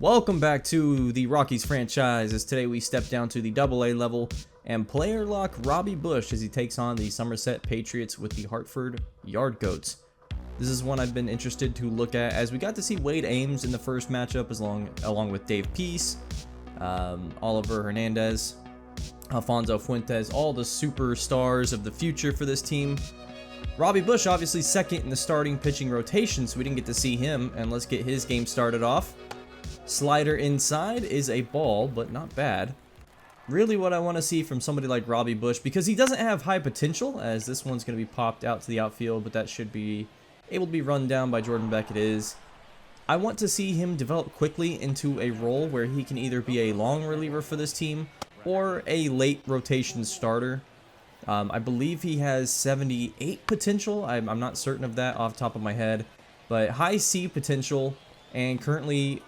Welcome back to the Rockies franchise, as today we step down to the AA level and player lock Robbie Bush as he takes on the Somerset Patriots with the Hartford Yard Goats. This is one I've been interested to look at, as we got to see Wade Ames in the first matchup along with Dave Peace, Oliver Hernandez, Alfonso Fuentes, all the superstars of the future for this team. Robbie Bush obviously second in the starting pitching rotation, so we didn't get to see him, and let's get his game started off. Slider inside is a ball, but not bad. Really what I want to see from somebody like Robbie Bush, because he doesn't have high potential, as this one's going to be popped out to the outfield, but that should be able to be run down by Jordan Beckett is. I want to see him develop quickly into a role where he can either be a long reliever for this team or a late rotation starter. I believe he has 78 potential. I'm not certain of that off the top of my head, but high C potential and currently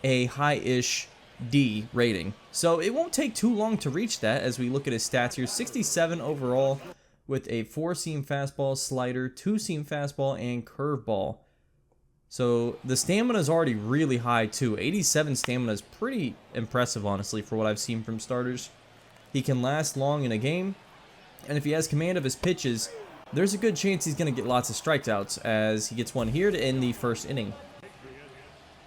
a high-ish D rating. So it won't take too long to reach that as we look at his stats here. 67 overall with a 4-seam fastball, slider, 2-seam fastball, and curveball. So the stamina is already really high too. 87 stamina is pretty impressive, honestly, for what I've seen from starters. He can last long in a game, and if he has command of his pitches, there's a good chance he's going to get lots of strikeouts, as he gets one here to end the first inning.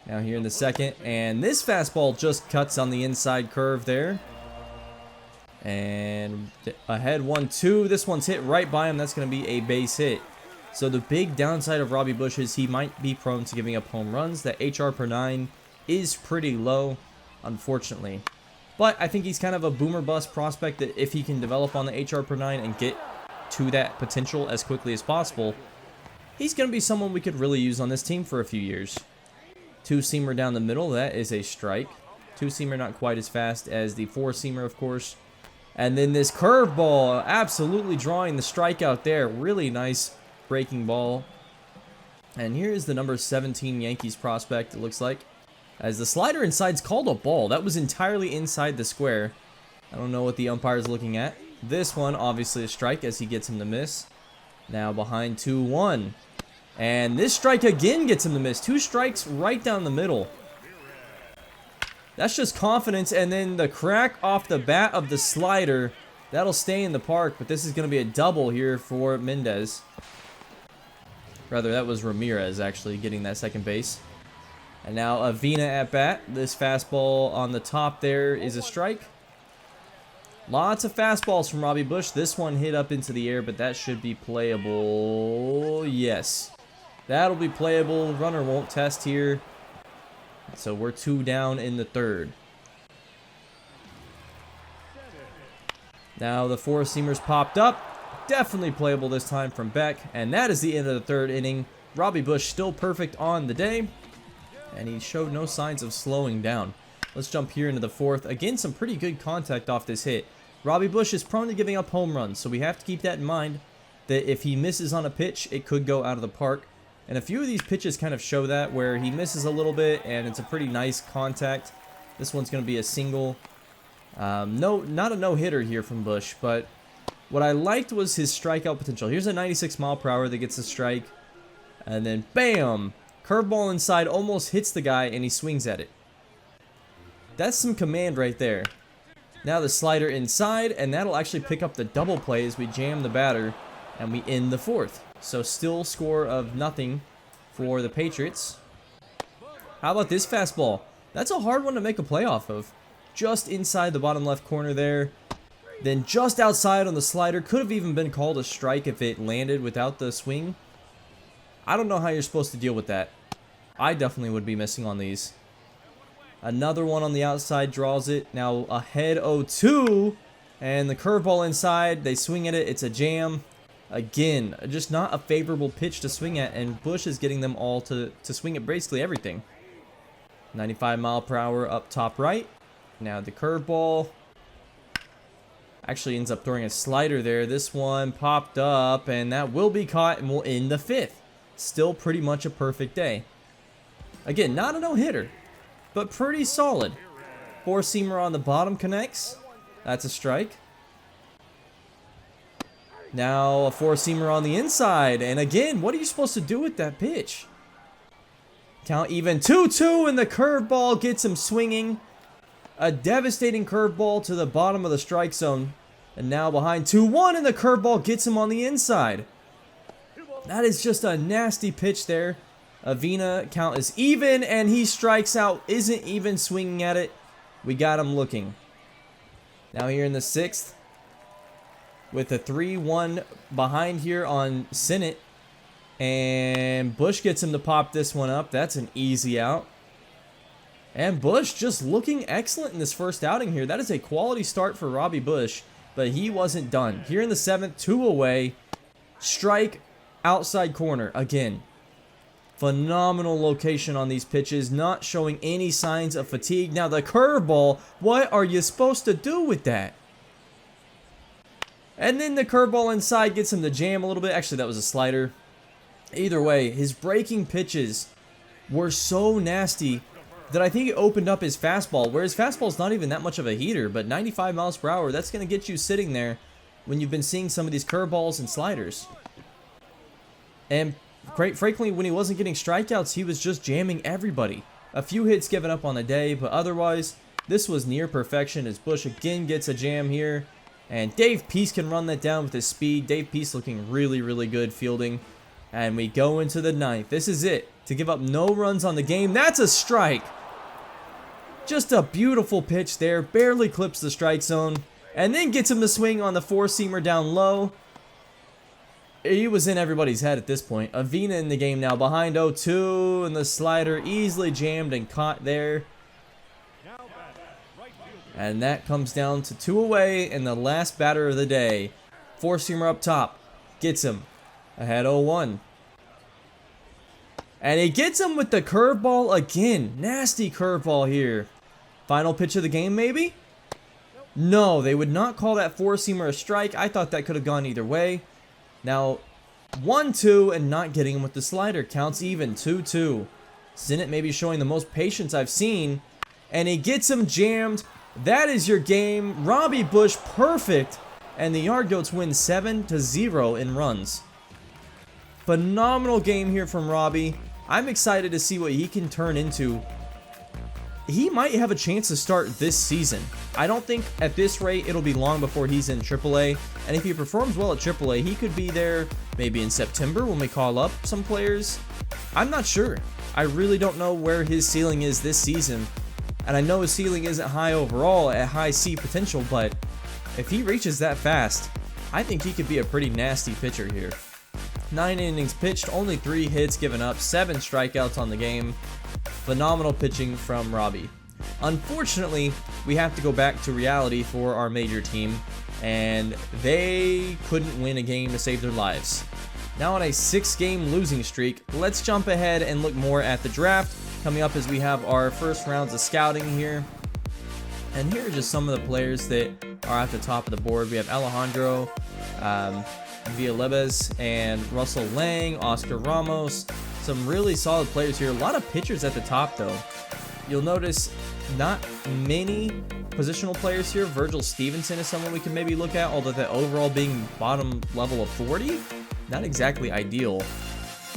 Now here in the second, and this fastball just cuts on the inside curve there. And ahead 1-2. This one's hit right by him. That's going to be a base hit. So the big downside of Robbie Bush is he might be prone to giving up home runs. That HR per 9 is pretty low, unfortunately. But I think he's kind of a boomer bust prospect that if he can develop on the HR per 9 and get to that potential as quickly as possible, he's going to be someone we could really use on this team for a few years. 2-seamer down the middle, that is a strike. 2-seamer not quite as fast as the 4-seamer, of course. And then this curveball, absolutely drawing the strikeout there. Really nice breaking ball. And here is the number 17 Yankees prospect, it looks like. As the slider inside's called a ball. That was entirely inside the square. I don't know what the umpire's looking at. This one, obviously a strike as he gets him to miss. Now behind 2-1. And this strike again gets him to miss. 2 strikes right down the middle. That's just confidence. And then the crack off the bat of the slider. That'll stay in the park. But this is going to be a double here for Mendez. Rather, that was Ramirez actually getting that second base. And now Avina at bat. This fastball on the top there is a strike. Lots of fastballs from Robbie Bush. This one hit up into the air, but that should be playable. Yes. That'll be playable. Runner won't test here. So we're 2 down in the third. Now the 4-seamers popped up. Definitely playable this time from Beck. And that is the end of the third inning. Robbie Bush still perfect on the day. And he showed no signs of slowing down. Let's jump here into the fourth. Again, some pretty good contact off this hit. Robbie Bush is prone to giving up home runs, so we have to keep that in mind, that if he misses on a pitch, it could go out of the park. And a few of these pitches kind of show that, where he misses a little bit, and it's a pretty nice contact. This one's going to be a single. Not a no-hitter here from Bush, but what I liked was his strikeout potential. Here's a 96 mile per hour that gets a strike, and then bam! Curveball inside almost hits the guy, and he swings at it. That's some command right there. Now the slider inside, and that'll actually pick up the double play as we jam the batter, and we end the fourth. So still score of nothing for the Patriots. How about this fastball? That's a hard one to make a play off of. Just inside the bottom left corner there. Then just outside on the slider. Could have even been called a strike if it landed without the swing. I don't know how you're supposed to deal with that. I definitely would be missing on these. Another one on the outside draws it. Now ahead 0-2. And the curveball inside. They swing at it. It's a jam. Again, just not a favorable pitch to swing at. And Bush is getting them all to swing at basically everything. 95 mile per hour up top right. Now the curveball. Actually ends up throwing a slider there. This one popped up. And that will be caught and will end the fifth. Still pretty much a perfect day. Again, not a no-hitter, but pretty solid. 4-seamer on the bottom connects. That's a strike. Now a 4-seamer on the inside. And again, what are you supposed to do with that pitch? Count even. 2-2, and the curveball gets him swinging. A devastating curveball to the bottom of the strike zone. And now behind 2-1, and the curveball gets him on the inside. That is just a nasty pitch there. Avina, count is even, and he strikes out. Isn't even swinging at it. We got him looking. Now here in the 6th, with a 3-1 behind here on Sinnott. And Bush gets him to pop this one up. That's an easy out. And Bush just looking excellent in this first outing here. That is a quality start for Robbie Bush, but he wasn't done. Here in the 7th, 2 away. Strike, outside corner again. Phenomenal location on these pitches, not showing any signs of fatigue. Now the curveball, what are you supposed to do with that? And then the curveball inside gets him to jam a little bit. Actually, that was a slider. Either way, his breaking pitches were so nasty that I think it opened up his fastball, where his fastball is not even that much of a heater, but 95 miles per hour, that's going to get you sitting there when you've been seeing some of these curveballs and sliders. And quite frankly, when he wasn't getting strikeouts, he was just jamming everybody. A few hits given up on the day, but otherwise, this was near perfection as Bush again gets a jam here. And Dave Peace can run that down with his speed. Dave Peace looking really, really good fielding. And we go into the 9th. This is it. To give up no runs on the game. That's a strike. Just a beautiful pitch there. Barely clips the strike zone. And then gets him to swing on the 4-seamer down low. He was in everybody's head at this point. Avina in the game now behind 0-2. And the slider easily jammed and caught there. And that comes down to 2 away. And the last batter of the day. 4-seamer up top. Gets him. Ahead 0-1. And he gets him with the curveball again. Nasty curveball here. Final pitch of the game, maybe? No, they would not call that 4-seamer a strike. I thought that could have gone either way. Now, 1-2 and not getting him with the slider. Counts even, 2-2. Sinnott maybe showing the most patience I've seen. And he gets him jammed. That is your game. Robbie Bush, perfect. And the Yard Goats win 7-0 in runs. Phenomenal game here from Robbie. I'm excited to see what he can turn into. He might have a chance to start this season. I don't think at this rate it'll be long before he's in AAA. And if he performs well at AAA, he could be there maybe in September when we call up some players. I'm not sure. I really don't know where his ceiling is this season. And I know his ceiling isn't high overall at high C potential, but if he reaches that fast, I think he could be a pretty nasty pitcher here. 9 innings pitched, only 3 hits given up, 7 strikeouts on the game. Phenomenal pitching from Robbie. Unfortunately, we have to go back to reality for our major team, and they couldn't win a game to save their lives. Now on a 6-game losing streak, let's jump ahead and look more at the draft. Coming up as we have our first rounds of scouting here. And here are just some of the players that are at the top of the board. We have Alejandro Villalobos and Russell Lang, Oscar Ramos. Some really solid players here. A lot of pitchers at the top though. You'll notice not many positional players here. Virgil Stevenson is someone we can maybe look at, although that overall being bottom level of 40, not exactly ideal.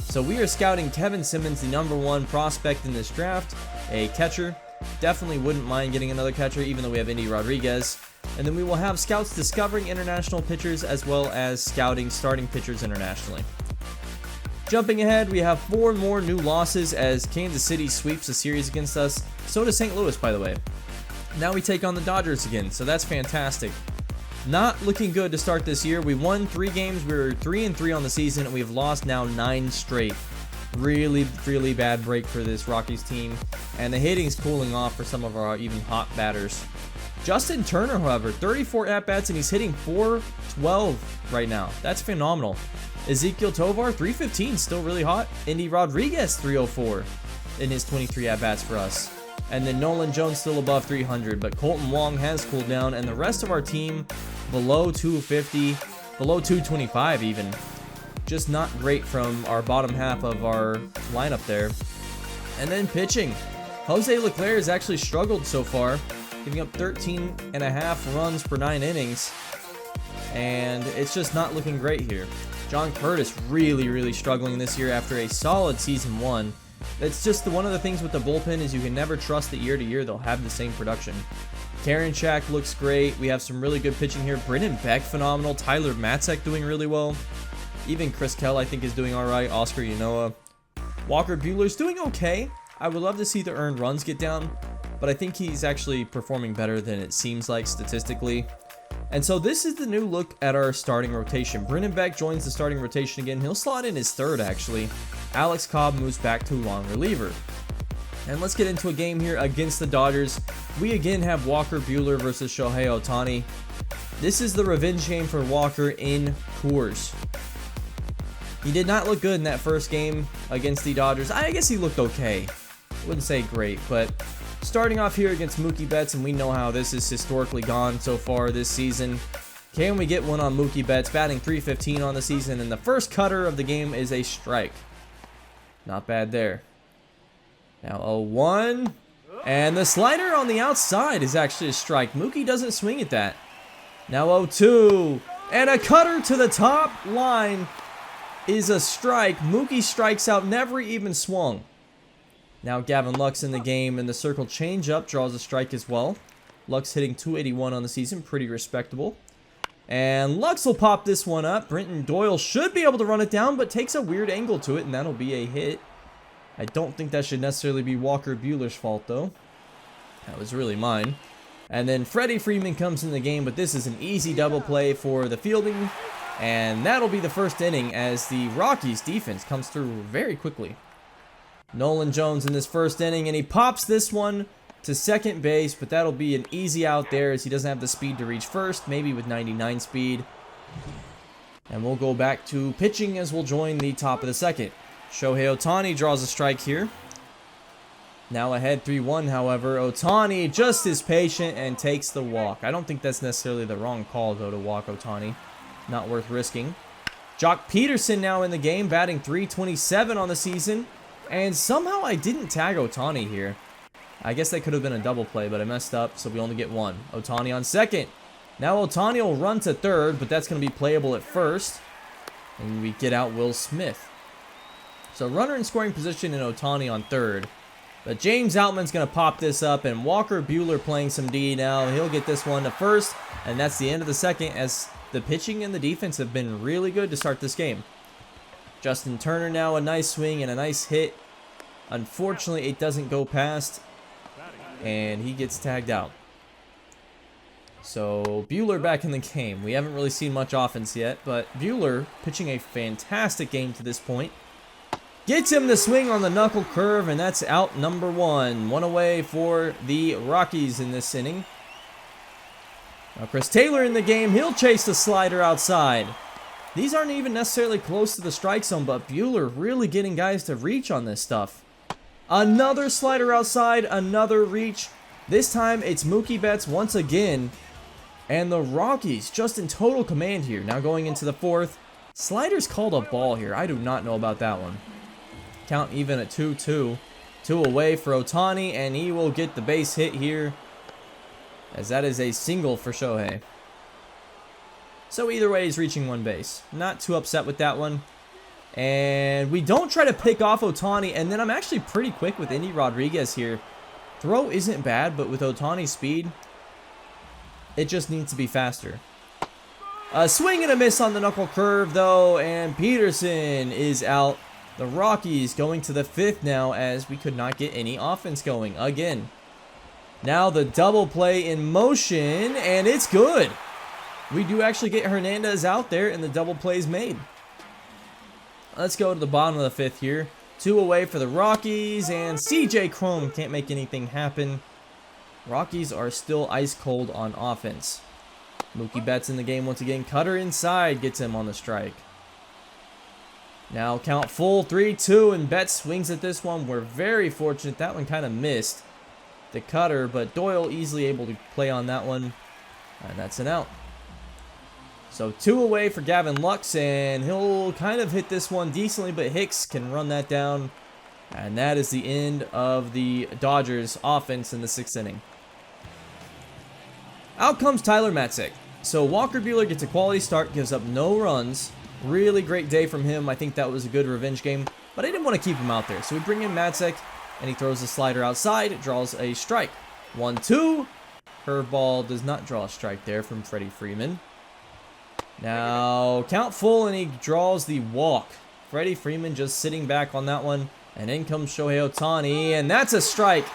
So we are scouting Kevin Simmons, the #1 prospect in this draft, a catcher. Definitely wouldn't mind getting another catcher, even though we have Indy Rodriguez. And then we will have scouts discovering international pitchers as well as scouting starting pitchers internationally. Jumping ahead, we have 4 more new losses as Kansas City sweeps a series against us. So does St. Louis, by the way. Now we take on the Dodgers again, so that's fantastic. Not looking good to start this year. We won 3 games. We were 3-3 on the season, and we've lost now 9 straight. Really, really bad break for this Rockies team. And the hitting's cooling off for some of our even hot batters. Justin Turner, however, 34 at-bats, and he's hitting .412 right now. That's phenomenal. Ezekiel Tovar, 315, still really hot. Indy Rodriguez, 304 in his 23 at-bats for us. And then Nolan Jones still above 300, but Colton Wong has cooled down, and the rest of our team below 250, below 225 even. Just not great from our bottom half of our lineup there. And then pitching. Jose Leclerc has actually struggled so far, giving up 13.5 runs per 9 innings. And it's just not looking great here. John Curtis really, really struggling this year after a solid season 1. It's just one of the things with the bullpen is you can never trust that year to year they'll have the same production. Karinchak looks great. We have some really good pitching here. Brennan Beck, phenomenal. Tyler Matzek doing really well. Even Chris Kell, I think, is doing all right. Oscar Yanoa. Walker Buehler's doing okay. I would love to see the earned runs get down, but I think he's actually performing better than it seems like statistically. And so this is the new look at our starting rotation. Brennan Beck joins the starting rotation again. He'll slot in his third, actually. Alex Cobb moves back to long reliever. And let's get into a game here against the Dodgers. We again have Walker Buehler versus Shohei Ohtani. This is the revenge game for Walker in Coors. He did not look good in that first game against the Dodgers. I guess he looked okay. I wouldn't say great, but starting off here against Mookie Betts, and we know how this has historically gone so far this season. Can we get one on Mookie Betts? Batting .315 on the season, and the first cutter of the game is a strike. Not bad there. Now 0-1, and the slider on the outside is actually a strike. Mookie doesn't swing at that. Now 0-2, and a cutter to the top line is a strike. Mookie strikes out, never even swung. Now Gavin Lux in the game, and the circle changeup draws a strike as well. Lux hitting .281 on the season, pretty respectable. And Lux will pop this one up. Brenton Doyle should be able to run it down, but takes a weird angle to it, and that'll be a hit. I don't think that should necessarily be Walker Buehler's fault, though. That was really mine. And then Freddie Freeman comes in the game, but this is an easy double play for the fielding. And that'll be the first inning as the Rockies defense comes through very quickly. Nolan Jones in this first inning, and he pops this one to second base, but that'll be an easy out there as he doesn't have the speed to reach first, maybe with 99 speed. And we'll go back to pitching as we'll join the top of the second. Shohei Ohtani draws a strike here. Now ahead 3-1, however. Ohtani just is patient and takes the walk. I don't think that's necessarily the wrong call, though, to walk Ohtani. Not worth risking. Jock Peterson now in the game, batting .327 on the season. And somehow I didn't tag Ohtani here. I guess that could have been a double play, but I messed up, so we only get one. Ohtani on second. Now Ohtani will run to third, but that's going to be playable at first. And we get out Will Smith. So runner in scoring position in Ohtani on third. But James Outman's going to pop this up, and Walker Buehler playing some D now. He'll get this one to first, and that's the end of the second as the pitching and the defense have been really good to start this game. Justin Turner now, a nice swing and a nice hit. Unfortunately, it doesn't go past, and he gets tagged out. So Buehler back in the game. We haven't really seen much offense yet, but Buehler pitching a fantastic game to this point. Gets him the swing on the knuckle curve, and that's out number one. One away for the Rockies in this inning. Now Chris Taylor in the game. He'll chase the slider outside. These aren't even necessarily close to the strike zone, but Buehler really getting guys to reach on this stuff. Another slider outside, another reach. This time it's Mookie Betts once again. And the Rockies just in total command here. Now going into the fourth. Slider's called a ball here. I do not know about that one. Count even at 2-2. 2 away for Ohtani, and he will get the base hit here, as that is a single for Shohei. So either way, he's reaching one base. Not too upset with that one. And we don't try to pick off Ohtani, and then I'm actually pretty quick with Indy Rodriguez here. Throw isn't bad, but with Ohtani's speed, it just needs to be faster. A swing and a miss on the knuckle curve, though, and Peterson is out. The Rockies going to the fifth now as we could not get any offense going again. Now the double play in motion, and it's good. We do actually get Hernandez out there, and the double play is made. Let's go to the bottom of the fifth here. 2 away for the Rockies, and CJ Cron can't make anything happen. Rockies are still ice cold on offense. Mookie Betts in the game once again. Cutter inside gets him on the strike. Now count full 3-2, and Betts swings at this one. We're very fortunate. That one kind of missed the cutter, but Doyle easily able to play on that one, and that's an out. So 2 away for Gavin Lux, and he'll kind of hit this one decently, but Hicks can run that down, and that is the end of the Dodgers offense in the 6th inning. Out comes Tyler Matzek. So Walker Buehler gets a quality start, gives up no runs. Really great day from him. I think that was a good revenge game. but I didn't want to keep him out there. So we bring in Matzek, and he throws the slider outside, draws a strike. 1-2. Curveball does not draw a strike there from Freddie Freeman. Now, count full, and he draws the walk. Freddie Freeman just sitting back on that one, and in comes Shohei Ohtani, and that's a strike.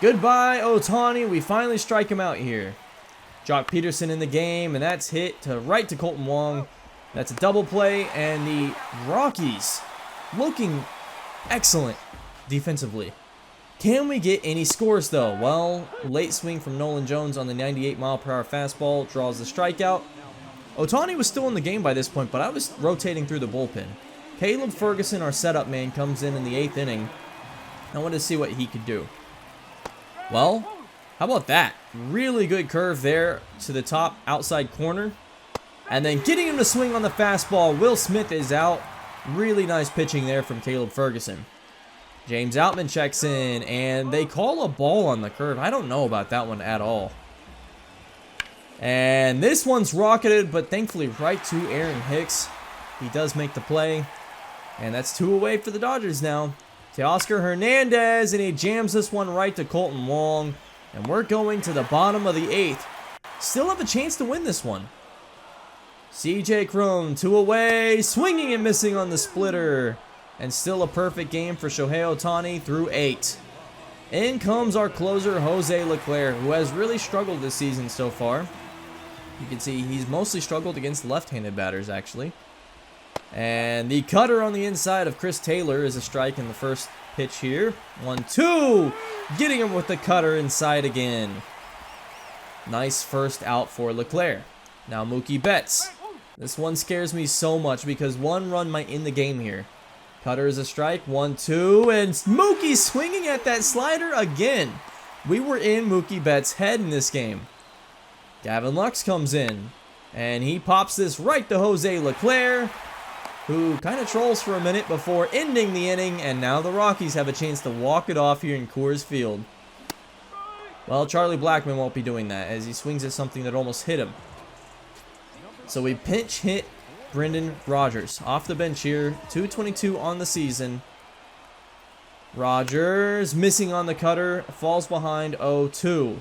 Goodbye, Ohtani. We finally strike him out here. Jock Peterson in the game, and that's hit to right to Colton Wong. That's a double play, and the Rockies looking excellent defensively. Can we get any scores, though? Well, late swing from Nolan Jones on the 98-mile-per-hour fastball draws the strikeout. Ohtani was still in the game by this point, but I was rotating through the bullpen. Caleb Ferguson, our setup man, comes in the 8th inning. I wanted to see what he could do. Well, how about that? Really good curve there to the top outside corner. And then getting him to swing on the fastball. Will Smith is out. Really nice pitching there from Caleb Ferguson. James Outman checks in, and they call a ball on the curve. I don't know about that one at all. And this one's rocketed, but thankfully right to Aaron Hicks. He does make the play. And that's 2 away for the Dodgers now. Teoscar Hernandez, and he jams this one right to Colton Wong. And we're going to the bottom of the 8th. Still have a chance to win this one. CJ Cron, 2 away, swinging and missing on the splitter. And still a perfect game for Shohei Ohtani through 8. In comes our closer, Jose Leclerc, who has really struggled this season so far. You can see he's mostly struggled against left-handed batters, actually. And the cutter on the inside of Chris Taylor is a strike in the first pitch here. 1-2. Getting him with the cutter inside again. Nice first out for Leclerc. Now Mookie Betts. This one scares me so much because 1 run might end the game here. Cutter is a strike. 1-2. And Mookie swinging at that slider again. We were in Mookie Betts' head in this game. Gavin Lux comes in. And he pops this right to Jose Leclerc, who kind of trolls for a minute before ending the inning. And now the Rockies have a chance to walk it off here in Coors Field. Well, Charlie Blackmon won't be doing that as he swings at something that almost hit him. So we pinch hit Brendan Rodgers off the bench here. 222 on the season. Rodgers missing on the cutter. Falls behind 0-2.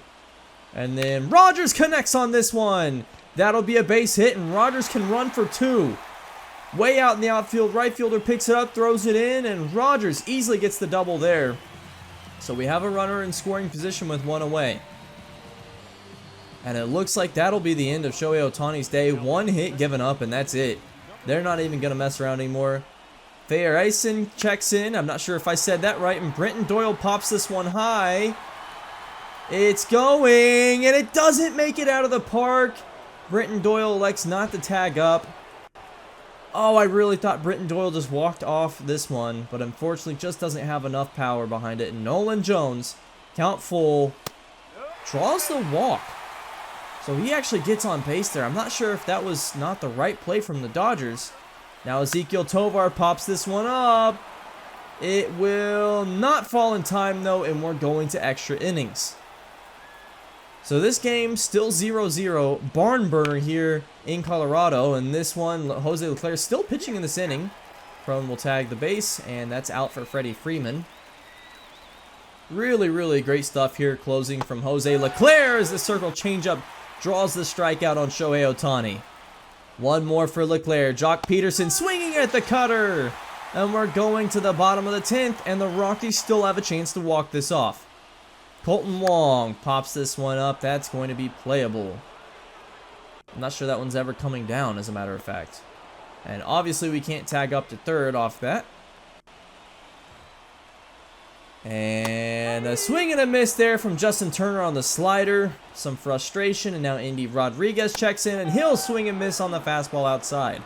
And then Rodgers connects on this one. That'll be a base hit, and Rodgers can run for 2. Way out in the outfield. Right fielder picks it up, throws it in, and Rodgers easily gets the double there. So we have a runner in scoring position with 1 away. And it looks like that'll be the end of Shohei Ohtani's day. 1 hit given up, and that's it. They're not even going to mess around anymore. Thayer Eisen checks in. I'm not sure if I said that right. And Brenton Doyle pops this one high. It's going, and it doesn't make it out of the park. Brenton Doyle elects not to tag up. Oh, I really thought Brenton Doyle just walked off this one, but unfortunately just doesn't have enough power behind it. And Nolan Jones, count full, draws the walk. So he actually gets on base there. I'm not sure if that was not the right play from the Dodgers. Now Ezekiel Tovar pops this one up. It will not fall in time though, and we're going to extra innings. So this game still 0-0. Barn burner here in Colorado. And this one, Jose Leclerc still pitching in this inning. Crone will tag the base, and that's out for Freddie Freeman. Really, really great stuff here closing from Jose Leclerc as the circle changeup draws the strikeout on Shohei Ohtani. 1 more for Leclerc. Jock Peterson swinging at the cutter. And we're going to the bottom of the 10th, and the Rockies still have a chance to walk this off. Colton Wong pops this one up. That's going to be playable. I'm not sure that one's ever coming down, as a matter of fact. And obviously we can't tag up to third off that. And a swing and a miss there from Justin Turner on the slider. Some frustration, and now Indy Rodriguez checks in, and he'll swing and miss on the fastball outside.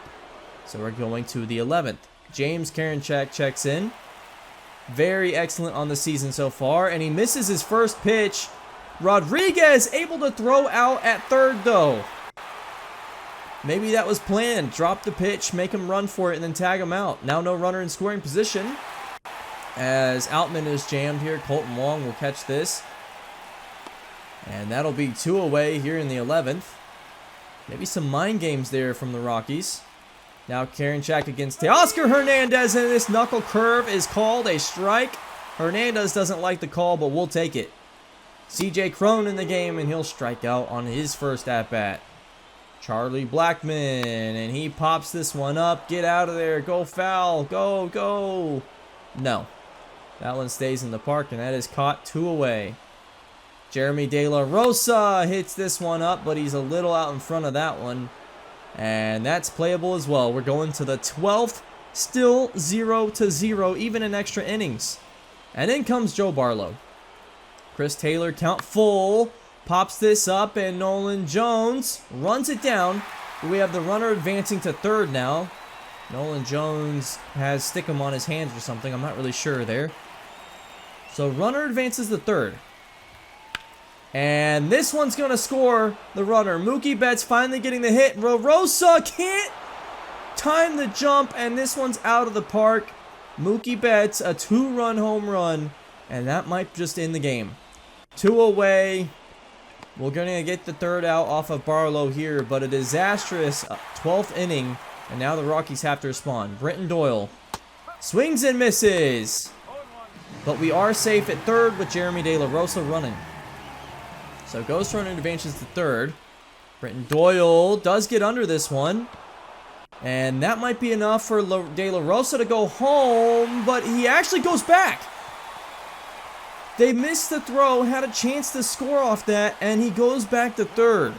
So we're going to the 11th. James Karinchak checks in. Very excellent on the season so far, and he misses his first pitch. Rodriguez able to throw out at third though. Maybe that was planned. Drop the pitch, make him run for it, and then tag him out. Now no runner in scoring position. As Outman is jammed here, Colton Wong will catch this. And that'll be 2 away here in the 11th. Maybe some mind games there from the Rockies. Now Karinchak against Teoscar Hernandez, and this knuckle curve is called a strike. Hernandez doesn't like the call, but we'll take it. CJ Cron in the game, and he'll strike out on his first at-bat. Charlie Blackmon, and he pops this one up. Get out of there. Go foul. Go, go. No. That one stays in the park, and that is caught 2 away. Jeremy De La Rosa hits this one up, but he's a little out in front of that one. And that's playable as well. We're going to the 12th. Still 0-0, even in extra innings. And in comes Joe Barlow. Chris Taylor, count full. Pops this up, and Nolan Jones runs it down. We have the runner advancing to third now. Nolan Jones has Stickum on his hands or something. I'm not really sure there. So runner advances to third. And this one's going to score the runner. Mookie Betts finally getting the hit. Rosa can't time the jump, and this one's out of the park. Mookie Betts, a 2-run home run, and that might just end the game. 2 away. We're going to get the third out off of Barlow here, but a disastrous 12th inning, and now the Rockies have to respond. Brenton Doyle swings and misses, but we are safe at third with Jeremy De La Rosa running. So Ghost Runner advances to third. Brenton Doyle does get under this one, and that might be enough for De La Rosa to go home, but he actually goes back. They missed the throw, had a chance to score off that, and he goes back to third.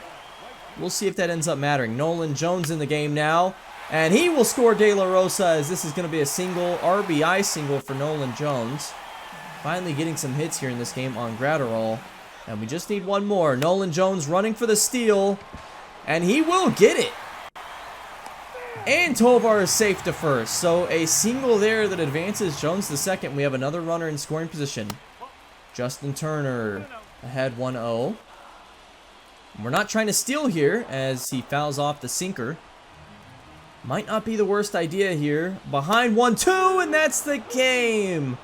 We'll see if that ends up mattering. Nolan Jones in the game now, and he will score De La Rosa, as this is going to be a single, RBI single for Nolan Jones. Finally getting some hits here in this game on Gratterall, and we just need one more. Nolan Jones running for the steal, and he will get it. And Tovar is safe to first, so a single there that advances Jones to second. We have another runner in scoring position. Justin Turner ahead 1-0. We're not trying to steal here as he fouls off the sinker. Might not be the worst idea here. Behind 1-2, and that's the game.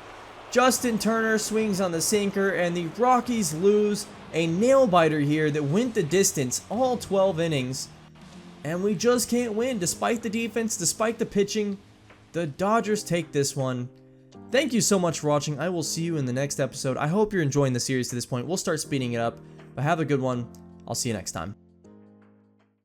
Justin Turner swings on the sinker, and the Rockies lose a nail-biter here that went the distance all 12 innings. And we just can't win despite the defense, despite the pitching. The Dodgers take this one. Thank you so much for watching. I will see you in the next episode. I hope you're enjoying the series to this point. We'll start speeding it up, but have a good one. I'll see you next time.